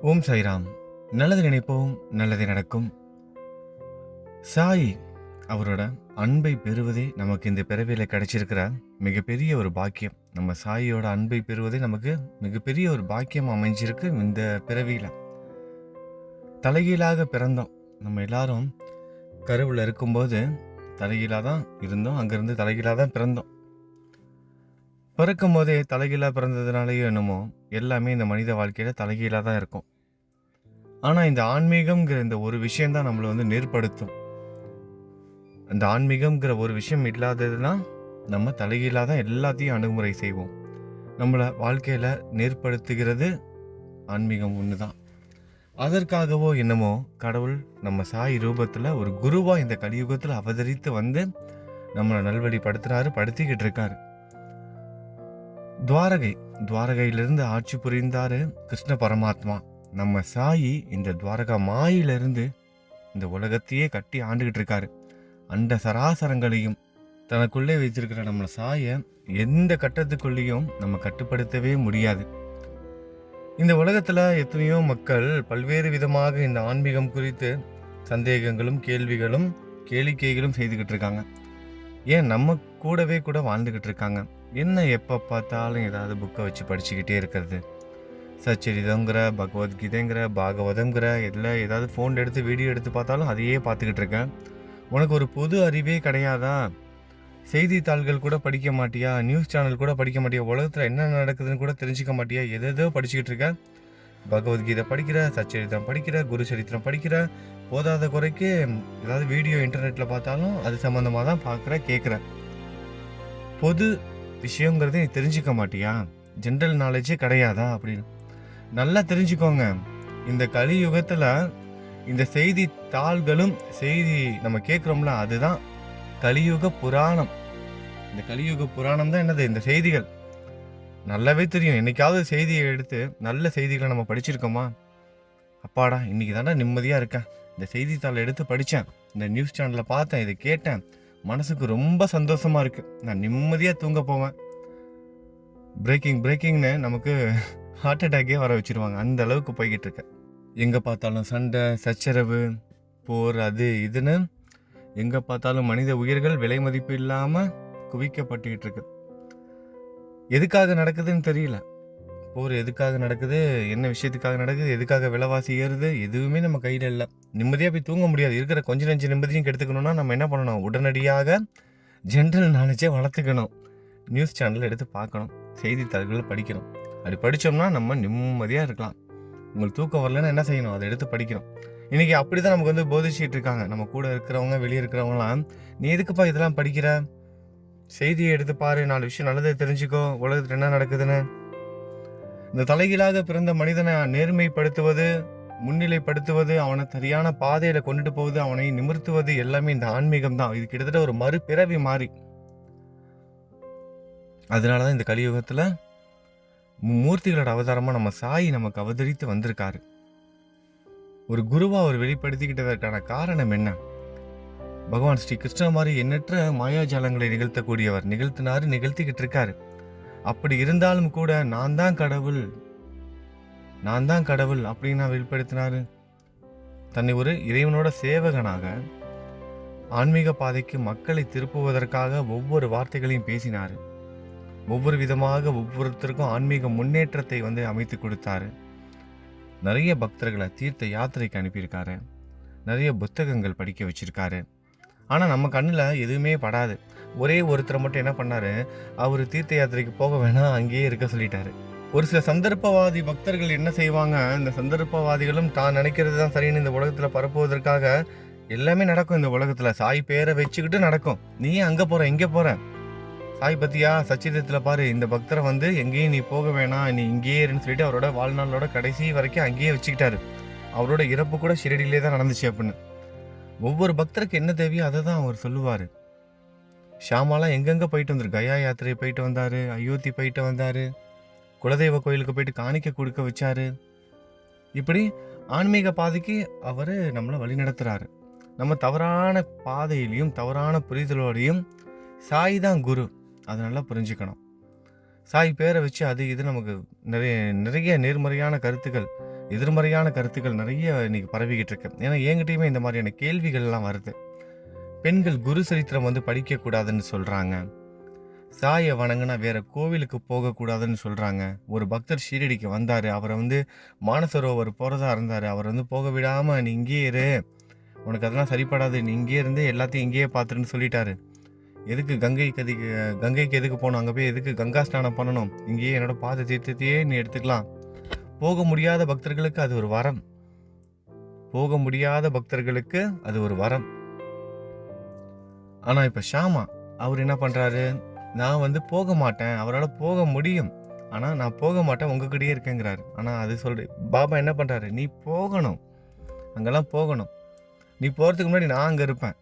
ஓம் சாய்ராம். நல்லது நினைப்போம், நல்லது நடக்கும். சாய் அவரோட அன்பை பெறுவதே நமக்கு இந்த பிறவியில கிடைச்சிருக்கிற மிகப்பெரிய ஒரு பாக்கியம். நம்ம சாயோட அன்பை பெறுவதே நமக்கு மிகப்பெரிய ஒரு பாக்கியம் அமைஞ்சிருக்கு இந்த பிறவியில. தலைகீழாக பிறந்தோம். நம்ம எல்லாரும் கருவில் இருக்கும்போது தலைகீழாக தான் இருந்தோம். அங்கேருந்து தலைகீழாக தான் பிறந்தோம். பிறக்கும் போதே தலைகீழாக பிறந்ததுனாலேயோ என்னமோ எல்லாமே இந்த மனித வாழ்க்கையில் தலைகீழாக தான் இருக்கும். ஆனால் இந்த ஆன்மீகம்ங்கிற இந்த ஒரு விஷயந்தான் நம்மளை நேர்படுத்தும். அந்த ஆன்மீகம்ங்கிற ஒரு விஷயம் இல்லாததுன்னா நம்ம தலைகீழாக தான் எல்லாத்தையும் அணுகுமுறை செய்வோம். நம்மளை வாழ்க்கையில் நேர்படுத்துகிறது ஆன்மீகம் ஒன்று தான். அதற்காகவோ என்னமோ கடவுள் நம்ம சாய் ரூபத்தில் ஒரு குருவாக இந்த கலியுகத்தில் அவதரித்து வந்து நம்மளை நல்வழிப்படுத்துறாரு, படுத்திக்கிட்டு இருக்காரு. துவாரகையிலிருந்து ஆட்சி புரிந்தாரு கிருஷ்ண பரமாத்மா. நம்ம சாயி இந்த துவாரகா மாயிலிருந்து இந்த உலகத்தையே கட்டி ஆண்டுகிட்டு இருக்காரு. அண்ட சராசரங்களையும் தனக்குள்ளே வைத்திருக்கிற நம்ம சாயை எந்த கட்டத்துக்குள்ளேயும் நம்ம கட்டுப்படுத்தவே முடியாது. இந்த உலகத்துல எத்தனையோ மக்கள் பல்வேறு விதமாக இந்த ஆன்மீகம் குறித்து சந்தேகங்களும் கேள்விகளும் கேளிக்கைகளும் செய்துக்கிட்டு இருக்காங்க. ஏன் நம்ம கூட வாழ்ந்துகிட்டு இருக்காங்க. என்ன எப்போ பார்த்தாலும் ஏதாவது புக்கை வச்சு படிச்சுக்கிட்டே இருக்கிறது, சச்சரிதங்கிற பகவத்கீதைங்கிற பாகவதங்கிற எல்லாம் ஏதாவது ஃபோன் எடுத்து வீடியோ எடுத்து பார்த்தாலும் அதையே பார்த்துக்கிட்டு இருக்கேன். உனக்கு ஒரு பொது அறிவே கிடையாதா? செய்தித்தாள்கள் கூட படிக்க மாட்டியா? நியூஸ் சேனல் கூட படிக்க மாட்டியா? உலகத்தில் என்ன நடக்குதுன்னு கூட தெரிஞ்சிக்க மாட்டியா? எதோ படிச்சுக்கிட்டு இருக்க. பகவத்கீதை படிக்கிற, சச்சரிதம் படிக்கிற, குரு சரித்திரம் படிக்கிற, போதாத குறைக்கு ஏதாவது வீடியோ இன்டர்நெட்டில் பார்த்தாலும் அது சம்மந்தமாக தான் பார்க்குற, கேட்குற. பொது விஷயங்கிறத நீ தெரிஞ்சிக்க மாட்டியா? ஜென்ரல் நாலேஜே கிடையாதா அப்படின்னு நல்லா தெரிஞ்சுக்கோங்க. இந்த கலியுகத்தில் இந்த செய்தி தாள்களும் செய்தி நம்ம கேட்குறோம்ல, அதுதான் கலியுக புராணம். இந்த கலியுக புராணம் தான் என்னது? இந்த செய்திகள். நல்லாவே தெரியும். என்னைக்காவது செய்தியை எடுத்து நல்ல செய்திகளை நம்ம படிச்சிருக்கோமா? அப்பாடா இன்னைக்கு தானே நிம்மதியாக இருக்கேன், இந்த செய்தித்தாளை எடுத்து படித்தேன், இந்த நியூஸ் சேனலில் பார்த்தேன், இதை கேட்டேன், மனசுக்கு ரொம்ப சந்தோஷமாக இருக்குது, நான் நிம்மதியாக தூங்க போவேன். பிரேக்கிங்னு நமக்கு ஹார்ட் அட்டாக்கே வர வச்சுருவாங்க. அந்த அளவுக்கு போய்கிட்டு இருக்கு. எங்கே பார்த்தாலும் சண்டை சச்சரவு போர் அது இதுன்னு எங்கே பார்த்தாலும் மனித உயிர்கள் விலை மதிப்பு இல்லாமல் குவிக்கப்பட்டுக்கிட்டு இருக்கு. எதுக்காக நடக்குதுன்னு தெரியல. போர் எதுக்காக நடக்குது, என்ன விஷயத்துக்காக நடக்குது, எதுக்காக விலைவாசி ஏறுது, எதுவுமே நம்ம கையில் இல்லை. நிம்மதியாக போய் தூங்க முடியாது. இருக்கிற கொஞ்சம் நஞ்சு நிம்மதியும் கெடுத்துக்கணும்னா நம்ம என்ன பண்ணணும்? உடனடியாக ஜென்ரல் நாலேஜை வளர்த்துக்கணும். நியூஸ் சேனல் எடுத்து பார்க்கணும், செய்தித்தாள்களை படிக்கணும். அப்படி படித்தோம்னா நம்ம நிம்மதியாக இருக்கலாம். உங்களுக்கு தூக்கம் வரலன்னா என்ன செய்யணும்? அதை எடுத்து படிக்கணும். இன்றைக்கி அப்படி தான் நமக்கு போதிச்சுட்டு இருக்காங்க. நம்ம கூட இருக்கிறவங்க, வெளியே இருக்கிறவங்களாம், நீ எதுக்குப்பா இதெல்லாம் படிக்கிற? செய்தியை எடுத்து பாரு, 4 விஷயம் நல்லதை தெரிஞ்சுக்கோ, உலகத்தில் என்ன நடக்குதுன்னு. இந்த தலைகீழாக பிறந்த மனிதனை நேர்மைப்படுத்துவது, முன்னிலைப்படுத்துவது, அவனை சரியான பாதையில் கொண்டுட்டு போவது, அவனை நிமிர்த்துவது எல்லாமே இந்த ஆன்மீகம் தான். இது கிட்டத்தட்ட ஒரு மறுபிறவி மாறி. அதனால தான் இந்த கலியுகத்தில் மூர்த்திகளோட அவதாரமாக நம்ம சாய் நமக்கு அவதரித்து வந்திருக்காரு. ஒரு குருவா அவர் வெளிப்படுத்திக்கிட்டதற்கான காரணம் என்ன? பகவான் ஸ்ரீ கிருஷ்ண மாதிரி எண்ணற்ற மாயாஜாலங்களை நிகழ்த்தக்கூடியவர், நிகழ்த்திக்கிட்டு இருக்காரு. அப்படி இருந்தாலும் கூட நான் தான் கடவுள் அப்படின்னு வெளிப்படுத்தினாரு. தன்னை ஒரு இறைவனோட சேவகனாக ஆன்மீக பாதைக்கு மக்களை திருப்புவதற்காக ஒவ்வொரு வார்த்தைகளையும் பேசினார். ஒவ்வொரு விதமாக ஒவ்வொருத்தருக்கும் ஆன்மீக முன்னேற்றத்தை அமைத்து கொடுத்தாரு. நிறைய பக்தர்களை தீர்த்த யாத்திரைக்கு அனுப்பியிருக்காரு. நிறைய புத்தகங்கள் படிக்க வச்சிருக்காரு. ஆனால் நம்ம கண்ணில் எதுவுமே படாது. ஒரே ஒருத்தரை மட்டும் என்ன பண்ணாரு? அவர் தீர்த்த யாத்திரைக்கு போக வேணாம், அங்கேயே இருக்க சொல்லிட்டாரு. ஒரு சில சந்தர்ப்பவாதி பக்தர்கள் என்ன செய்வாங்க? இந்த சந்தர்ப்பவாதிகளும் தான் நினைக்கிறது தான் சரின்னு இந்த உலகத்தில் பரப்புவதற்காக எல்லாமே நடக்கும். இந்த உலகத்தில் சாய் பேரை வச்சுக்கிட்டு நடக்கும். நீ அங்கே போகிற, இங்கே போகிற, சாய் பத்தியா சச்சிதத்தில் பாரு, இந்த பக்தரை எங்கேயும் நீ போக வேணாம், நீ இங்கேயே இருன்னு சொல்லிட்டு அவரோட வாழ்நாளோட கடைசி வரைக்கும் அங்கேயே வச்சுக்கிட்டாரு. அவரோட இறப்பு கூட ஷிரடியிலே தான் நடந்துச்சு அப்படின்னு. ஒவ்வொரு பக்தருக்கு என்ன தேவையோ அதை தான் அவர் சொல்லுவார். ஷாமாலாம் எங்கெங்கே போயிட்டு வந்தார்? கயா யாத்திரை போயிட்டு வந்தார், அயோத்தி போயிட்டு வந்தார், குலதெய்வ கோயிலுக்கு போயிட்டு காணிக்க கொடுக்க வச்சாரு. இப்படி ஆன்மீக பாதைக்கு அவர் நம்மளை வழி நடத்துகிறாரு. நம்ம தவறான பாதையிலையும் தவறான புரிதலோடையும் சாய் தான் குரு, அதை நல்லா புரிஞ்சுக்கணும். சாய் பேரை வச்சு அது இது நமக்கு நிறைய நேர்மறையான கருத்துக்கள் எதிர்மறையான கருத்துக்கள் நிறைய இன்னைக்கு பரவிக்கிட்டு இருக்கு. ஏன்னா என்கிட்டயுமே இந்த மாதிரியான கேள்விகள்லாம் வருது. பெண்கள் குரு சரித்திரம் வந்து படிக்கக்கூடாதுன்னு சொல்கிறாங்க. சாயை வணங்கினா வேற கோவிலுக்கு போகக்கூடாதுன்னு சொல்கிறாங்க. ஒரு பக்தர் ஷீரடிக்கு வந்தார், அவரை வந்து மானசரோவர் போகிறதா இருந்தார், அவர் வந்து போக விடாமல் நீ இங்கேயே இரு, உனக்கு அதெல்லாம் சரிப்படாது, நீ இங்கேயே இருந்து எல்லாத்தையும் இங்கேயே பார்த்துருன்னு சொல்லிட்டாரு. எதுக்கு கங்கைக்கு எதுக்கு போகணும், அங்கே போய் எதுக்கு கங்கா ஸ்நானம் பண்ணணும், இங்கேயே என்னோட பாத தீர்த்தத்தையே நீ எடுத்துக்கலாம். போக முடியாத பக்தர்களுக்கு அது ஒரு வரம். போக முடியாத பக்தர்களுக்கு அது ஒரு வரம். ஆனால் இப்போ ஷாமா அவர் என்ன பண்ணுறாரு, நான் வந்து போக மாட்டேன், அவரால் போக முடியும், ஆனால் நான் போக மாட்டேன், உங்ககிட்டயே இருக்கேங்கிறாரு. ஆனால் அது பாபா என்ன பண்ணுறாரு, நீ போகணும், அங்கெல்லாம் போகணும், நீ போகிறதுக்கு முன்னாடி நான் அங்கே இருப்பேன்,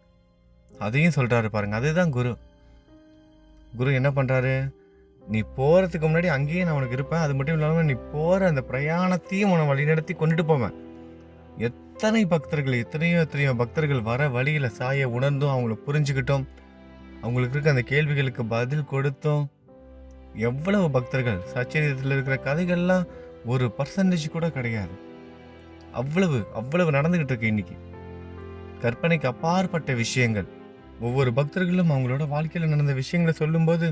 அதையும் சொல்கிறாரு பாருங்க. அதுதான் குரு. குரு என்ன பண்ணுறாரு, நீ போகிறதுக்கு முன்னாடி அங்கேயே நான் உனக்கு இருப்பேன், அது மட்டும் இல்லாமல் நீ போகிற அந்த பிரயாணத்தையும் உன்னை வழிநடத்தி கொண்டுட்டு போவேன். எத்தனையோ பக்தர்கள் வர வழியில் சாயை உணர்ந்தும் அவங்கள புரிஞ்சுக்கிட்டோம், அவங்களுக்கு இருக்க அந்த கேள்விகளுக்கு பதில் கொடுத்தோம். எவ்வளவு பக்தர்கள், சச்சரித்திரத்தில் இருக்கிற கதைகள்லாம் ஒரு பர்சன்டேஜ் கூட கிடையாது. அவ்வளவு நடந்துகிட்டு இருக்கு இன்னைக்கு. கற்பனைக்கு அப்பாற்பட்ட விஷயங்கள். ஒவ்வொரு பக்தர்களும் அவங்களோட வாழ்க்கையில் நடந்த விஷயங்களை சொல்லும்போது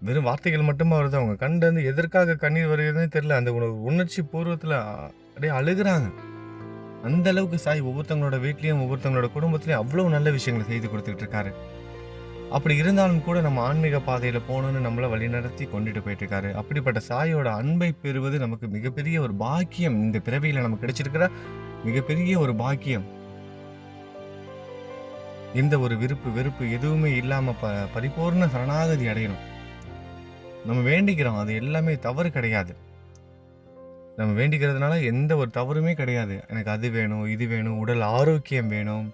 வெறும் வார்த்தைகள் மட்டுமா வருது. அவங்க கண்டு வந்து எதற்காக கண்ணீர் வருகிறதுன்னு தெரியல. அந்த உணர்ச்சி பூர்வத்தில் அப்படியே அழுகிறாங்க. அந்த அளவுக்கு சாய் ஒவ்வொருத்தவங்களோட வீட்லேயும் ஒவ்வொருத்தவங்களோட குடும்பத்திலையும் அவ்வளோ நல்ல விஷயங்களை செய்து கொடுத்துக்கிட்டு இருக்காரு. அப்படி இருந்தாலும் கூட நம்ம ஆன்மீக பாதையில் போகணுன்னு நம்மளை வழிநடத்தி கொண்டுட்டு போயிட்டு இருக்காரு. அப்படிப்பட்ட சாயோட அன்பை பெறுவது நமக்கு மிகப்பெரிய ஒரு பாக்கியம். இந்த பிறவியில் நமக்கு கிடைச்சிருக்கிற மிகப்பெரிய ஒரு பாக்கியம். எந்த ஒரு வெறுப்பு எதுவுமே இல்லாமல் பரிபூர்ண சரணாகதி அடையணும். நம்ம வேண்டிக்கிறோம், அது எல்லாமே தவறு கிடையாது. நம்ம வேண்டிக்கிறதுனால எந்த ஒரு தவறுமே கிடையாது. எனக்கு அது வேணும், இது வேணும், உடல் ஆரோக்கியம் வேணும்,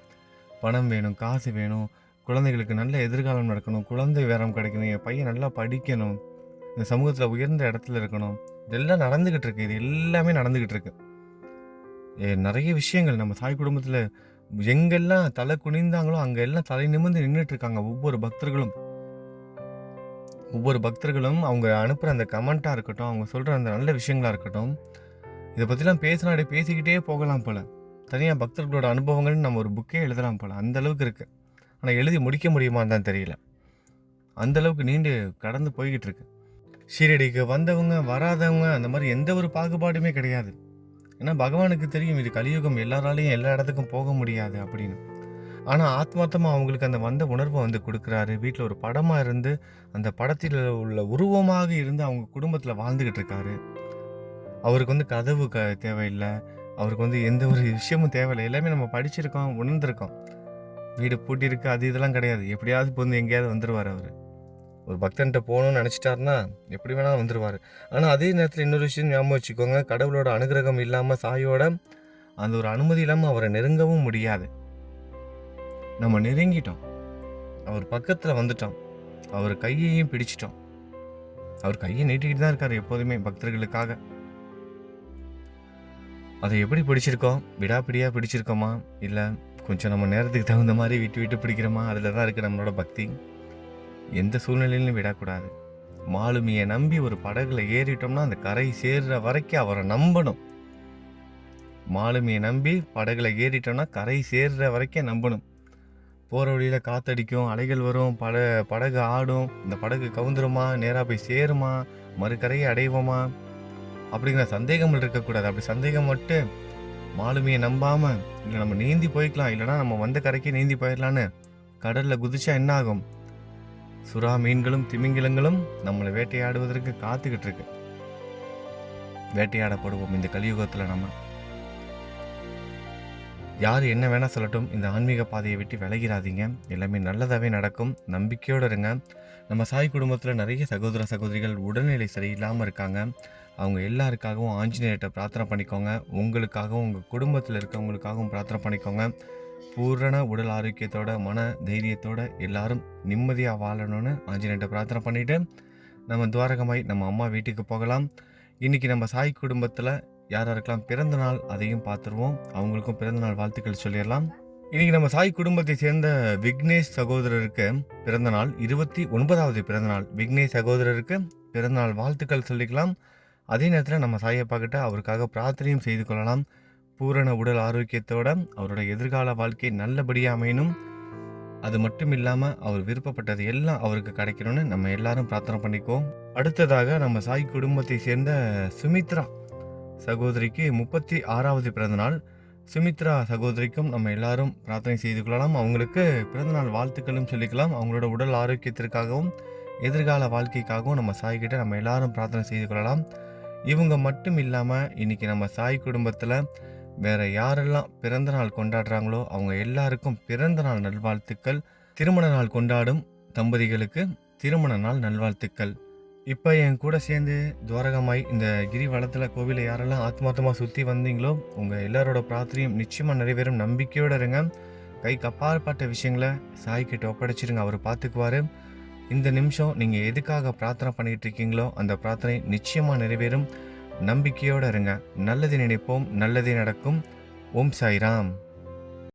பணம் வேணும், காசு வேணும், குழந்தைகளுக்கு நல்ல எதிர்காலம் நடக்கணும், குழந்தை வேறம் கிடைக்கணும், என் பையன் நல்லா படிக்கணும், இந்த சமூகத்தில் உயர்ந்த இடத்துல இருக்கணும், இதெல்லாம் நடந்துக்கிட்டு இருக்கு. இது எல்லாமே நடந்துக்கிட்டு இருக்கு. நிறைய விஷயங்கள் நம்ம சாய் குடும்பத்தில் எங்கெல்லாம் தலை குனிந்தாங்களோ அங்கெல்லாம் தலை நிமிர்ந்து நின்றுட்டு இருக்காங்க. ஒவ்வொரு பக்தர்களும் அவங்க அனுப்புகிற அந்த கமெண்ட்டாக இருக்கட்டும், அவங்க சொல்கிற அந்த நல்ல விஷயங்களாக இருக்கட்டும், இதை பற்றிலாம் பேசிக்கிட்டே போகலாம் போல். தனியாக பக்தர்களோட அனுபவங்கள்னு நம்ம ஒரு புக்கே எழுதலாம் போல், அந்த அளவுக்கு இருக்குது. ஆனால் எழுதி முடிக்க முடியுமான்னு தான் தெரியல. அந்தளவுக்கு நீண்டு கடந்து போய்கிட்டு இருக்கு. ஷீரடிக்கு வந்தவங்க வராதவங்க அந்த மாதிரி எந்த ஒரு பாகுபாடுமே கிடையாது. ஏன்னா பகவானுக்கு தெரியும் இது கலியுகம், எல்லாராலையும் எல்லா இடத்துக்கும் போக முடியாது அப்படின்னு. ஆனால் ஆத்மார்த்தமாக அவங்களுக்கு அந்த வந்த உணர்வை வந்து கொடுக்குறாரு. வீட்டில் ஒரு படமாக இருந்து அந்த படத்தில் உள்ள உருவமாக இருந்து அவங்க குடும்பத்தில் வாழ்ந்துக்கிட்டு இருக்காரு. அவருக்கு வந்து கதவு தேவையில்லை, அவருக்கு வந்து எந்த ஒரு விஷயமும் தேவையில்லை. எல்லாமே நம்ம படிச்சிருக்கோம், உணர்ந்திருக்கோம். வீடு பூட்டியிருக்கு, அது இதெல்லாம் கிடையாது. எப்படியாவது இப்போ வந்து எங்கேயாவது வந்துடுவார். அவர் ஒரு பக்தன்கிட்ட போகணும்னு நினச்சிட்டாருன்னா எப்படி வேணாலும் வந்துடுவார். ஆனால் அதே நேரத்தில் இன்னொரு விஷயம் ஞாபகம் வச்சுக்கோங்க, கடவுளோட அனுகிரகம் இல்லாமல், சாயோட அந்த ஒரு அனுமதி இல்லாமல் அவரை நெருங்கவும் முடியாது. நம்ம நெருங்கிட்டோம், அவர் பக்கத்தில் வந்துட்டோம், அவர் கையையும் பிடிச்சிட்டோம். அவர் கையை நீட்டிக்கிட்டு தான் இருக்கார் எப்போதுமே பக்தர்களுக்காக. அதை எப்படி பிடிச்சிருக்கோம்? விடாப்பிடியாக பிடிச்சிருக்கோமா, இல்லை கொஞ்சம் நம்ம நேரத்துக்கு தகுந்த மாதிரி விட்டு பிடிக்கிறோமா? அதில் தான் இருக்குது நம்மளோட பக்தி. எந்த சூழ்நிலையிலும் விடக்கூடாது. மாலுமியை நம்பி ஒரு படகுல ஏறிட்டோம்னா அந்த கரை சேர்ற வரைக்கும் அவரை நம்பணும். மாலுமியை நம்பி படகுல ஏறிட்டோம்னா கரை சேர்ற வரைக்கும் நம்பணும். போகிற வழியில் காற்றடிக்கும், அலைகள் வரும், படகு ஆடும், இந்த படகு கவுந்துருமா, நேராக போய் சேருமா, மறுக்கரையை அடைவோமா அப்படிங்கிற சந்தேகங்கள் இருக்கக்கூடாது. அப்படி சந்தேகம் மட்டும் மாலுமியை நம்பாமல், இல்லை நம்ம நீந்தி போய்க்கலாம், இல்லைனா நம்ம வந்த கரைக்கே நீந்தி போயிடலான்னு கடலில் குதிச்சா என்ன ஆகும்? சுறா மீன்களும் திமிங்கிலங்களும் நம்மளை வேட்டையாடுவதற்கு காத்துக்கிட்டு இருக்கு. வேட்டையாடப்படுவோம் இந்த கலியுகத்தில். நம்ம யார் என்ன வேணால் சொல்லட்டும், இந்த ஆன்மீக பாதையை விட்டு விலகிறாதீங்க. எல்லாமே நல்லதாகவே நடக்கும். நம்பிக்கையோடு இருங்க. நம்ம சாய் குடும்பத்தில் நிறைய சகோதர சகோதரிகள் உடல்நிலை சரியில்லாமல் இருக்காங்க. அவங்க எல்லாருக்காகவும் ஆஞ்சநேயர்கிட்ட பிரார்த்தனை பண்ணிக்கோங்க. உங்களுக்காகவும் உங்கள் குடும்பத்தில் இருக்கவங்களுக்காகவும் பிரார்த்தனை பண்ணிக்கோங்க. பூரண உடல் ஆரோக்கியத்தோட, மன தைரியத்தோட எல்லாரும் நிம்மதியாக வாழணும்னு ஆஞ்சநேயர்கிட்ட பிரார்த்தனை பண்ணிவிட்டு நம்ம துவாரகமாய் நம்ம அம்மா வீட்டுக்கு போகலாம். இன்றைக்கி நம்ம சாய் குடும்பத்தில் யாராருக்கெல்லாம் பிறந்த நாள் அதையும் பார்த்துருவோம். அவங்களுக்கும் பிறந்தநாள் வாழ்த்துக்கள் சொல்லிடலாம். இன்றைக்கி நம்ம சாய் குடும்பத்தை சேர்ந்த விக்னேஷ் சகோதரருக்கு பிறந்தநாள், 29வது பிறந்தநாள். விக்னேஷ் சகோதரருக்கு பிறந்தநாள் வாழ்த்துக்கள் சொல்லிக்கலாம். அதே நேரத்தில் நம்ம சாயப்பா கிட்ட அவருக்காக பிரார்த்தனையும் செய்து கொள்ளலாம். பூரண உடல் ஆரோக்கியத்தோட அவரோட எதிர்கால வாழ்க்கை நல்லபடியாக அமையணும். அது மட்டும் இல்லாமல் அவர் விருப்பப்பட்டது எல்லாம் அவருக்கு கிடைக்கணும்னு நம்ம எல்லாரும் பிரார்த்தனை பண்ணிக்குவோம். அடுத்ததாக நம்ம சாய் குடும்பத்தை சேர்ந்த சுமித்ரா சகோதரிக்கு 36வது பிறந்தநாள். சுமித்ரா சகோதரிக்கும் நம்ம எல்லாரும் பிரார்த்தனை செய்து கொள்ளலாம். அவங்களுக்கு பிறந்தநாள் வாழ்த்துக்களும் சொல்லிக்கலாம். அவங்களோட உடல் ஆரோக்கியத்திற்காகவும் எதிர்கால வாழ்க்கைக்காகவும் நம்ம சாய்கிட்ட நம்ம எல்லாரும் பிரார்த்தனை செய்து கொள்ளலாம். இவங்க மட்டும் இல்லாமல் இன்றைக்கி நம்ம சாய் குடும்பத்தில் வேறு யாரெல்லாம் பிறந்த நாள் கொண்டாடுறாங்களோ அவங்க எல்லாருக்கும் பிறந்த நாள் நல்வாழ்த்துக்கள். திருமண நாள் கொண்டாடும் தம்பதிகளுக்கு திருமண நாள் நல்வாழ்த்துக்கள். இப்போ என் கூட சேர்ந்து துவாரகமாய் இந்த கிரிவலத்தில் கோவிலை யாரெல்லாம் ஆத்மார்த்தமாக சுற்றி வந்தீங்களோ உங்கள் எல்லாரோட பிரார்த்தனையும் நிச்சயமாக நிறைவேறும். நம்பிக்கையோடு இருங்க. கைக்கு அப்பாற்பட்ட விஷயங்களை சாய்கிட்ட ஒப்படைச்சிருங்க, அவர் பார்த்துக்குவார். இந்த நிமிஷம் நீங்கள் எதுக்காக பிரார்த்தனை பண்ணிகிட்டு இருக்கீங்களோ அந்த பிரார்த்தனை நிச்சயமாக நிறைவேறும். நம்பிக்கையோடு இருங்க. நல்லது நினைப்போம், நல்லதே நடக்கும். ஓம் சாய்ராம்.